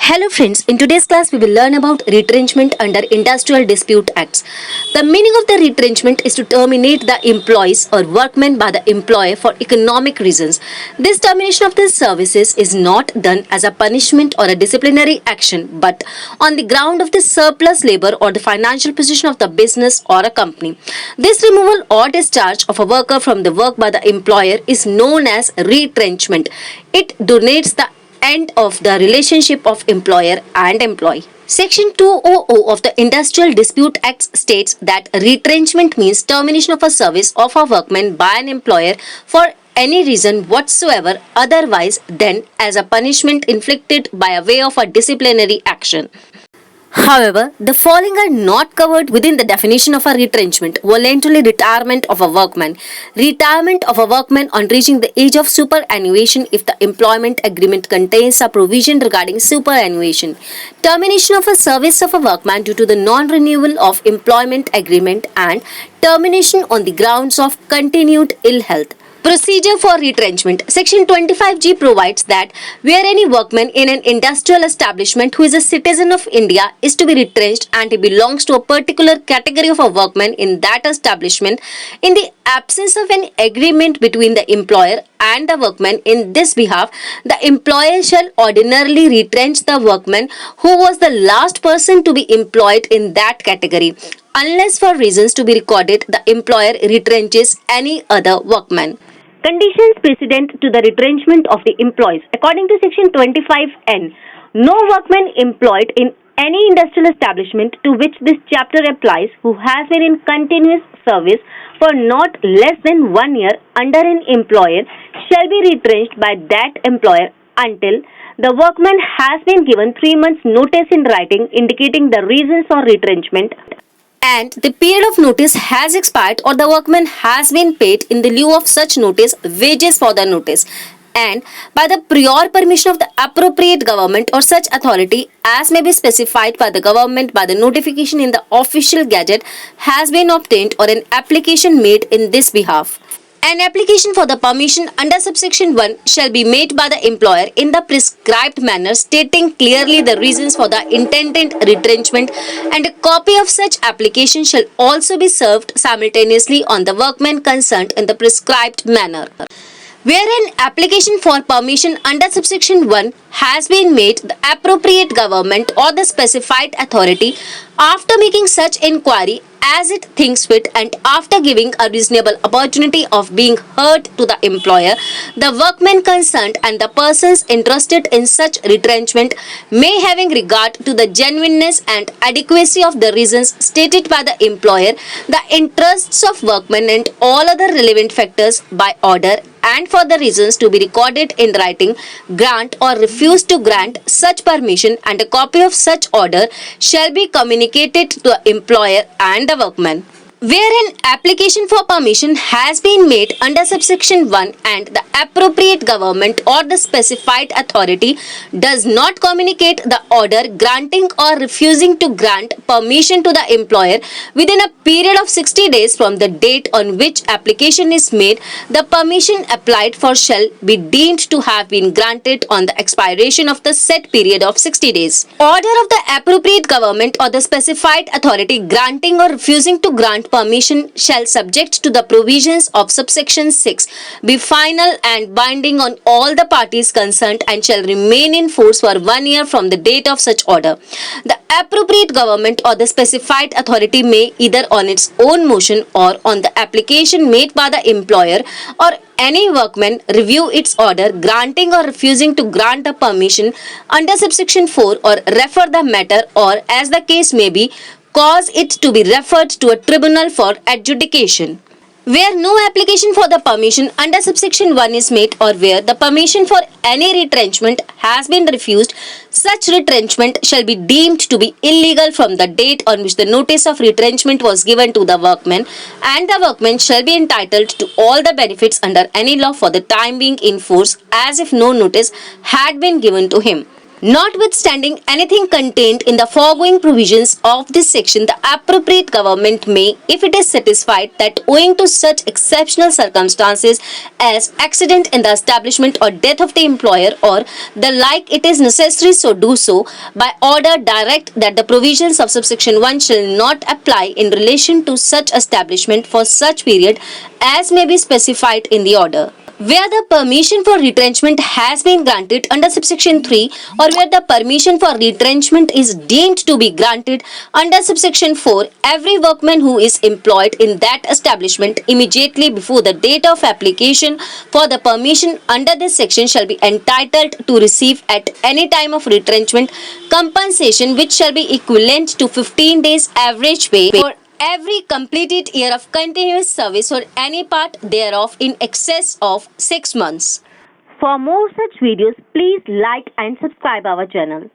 Hello friends, in today's class we will learn about retrenchment under Industrial Dispute Acts. The meaning of the retrenchment is to terminate the employees or workmen by the employer for economic reasons. This termination of the services is not done as a punishment or a disciplinary action but on the ground of the surplus labor or the financial position of the business or a company. This removal or discharge of a worker from the work by the employer is known as retrenchment. It donates the end of the relationship of employer and employee. Section 200 of the Industrial Dispute Act states that retrenchment means termination of a service of a workman by an employer for any reason whatsoever otherwise than as a punishment inflicted by a way of a disciplinary action. However, the following are not covered within the definition of a retrenchment: voluntary retirement of a workman, retirement of a workman on reaching the age of superannuation if the employment agreement contains a provision regarding superannuation, termination of a service of a workman due to the non-renewal of employment agreement, and termination on the grounds of continued ill health. Procedure for retrenchment. Section 25G provides that where any workman in an industrial establishment who is a citizen of India is to be retrenched and he belongs to a particular category of a workman in that establishment, in the absence of any agreement between the employer and the workman in this behalf, the employer shall ordinarily retrench the workman who was the last person to be employed in that category, unless for reasons to be recorded the employer retrenches any other workman. Conditions precedent to the retrenchment of the employees. According to Section 25N, no workman employed in any industrial establishment to which this chapter applies who has been in continuous service for not less than 1 year under an employer shall be retrenched by that employer until the workman has been given 3 months' notice in writing indicating the reasons for retrenchment, and the period of notice has expired or the workman has been paid in the lieu of such notice wages for the notice, and by the prior permission of the appropriate government or such authority as may be specified by the government by the notification in the official gazette has been obtained or an application made in this behalf. An application for the permission under subsection 1 shall be made by the employer in the prescribed manner stating clearly the reasons for the intended retrenchment, and a copy of such application shall also be served simultaneously on the workman concerned in the prescribed manner. Where an application for permission under subsection 1 has been made, the appropriate government or the specified authority, after making such inquiry as it thinks fit and after giving a reasonable opportunity of being heard to the employer, the workmen concerned and the persons interested in such retrenchment, may having regard to the genuineness and adequacy of the reasons stated by the employer, the interests of workmen and all other relevant factors by order and for the reasons to be recorded in writing, grant or refuse to grant such permission, and a copy of such order shall be communicated to the employer and the workman. Where an application for permission has been made under subsection 1 and the appropriate government or the specified authority does not communicate the order granting or refusing to grant permission to the employer within a period of 60 days from the date on which application is made, the permission applied for shall be deemed to have been granted on the expiration of the set period of 60 days. Order of the appropriate government or the specified authority granting or refusing to grant permission shall, subject to the provisions of subsection 6, be final and binding on all the parties concerned and shall remain in force for 1 year from the date of such order. The appropriate government or the specified authority may, either on its own motion or on the application made by the employer or any workman, review its order granting or refusing to grant a permission under subsection 4 or refer the matter, or as the case may be, cause it to be referred to a tribunal for adjudication. Where no application for the permission under subsection 1 is made, or where the permission for any retrenchment has been refused, such retrenchment shall be deemed to be illegal from the date on which the notice of retrenchment was given to the workman, and the workman shall be entitled to all the benefits under any law for the time being in force as if no notice had been given to him. Notwithstanding anything contained in the foregoing provisions of this section, the appropriate government may, if it is satisfied that owing to such exceptional circumstances as accident in the establishment or death of the employer or the like, it is necessary so do so, by order direct that the provisions of subsection 1 shall not apply in relation to such establishment for such period as may be specified in the order. Where the permission for retrenchment has been granted under subsection 3 or where the permission for retrenchment is deemed to be granted under subsection 4, every workman who is employed in that establishment immediately before the date of application for the permission under this section shall be entitled to receive at any time of retrenchment compensation which shall be equivalent to 15 days average pay for every completed year of continuous service or any part thereof in excess of 6 months. For more such videos, please like and subscribe our channel.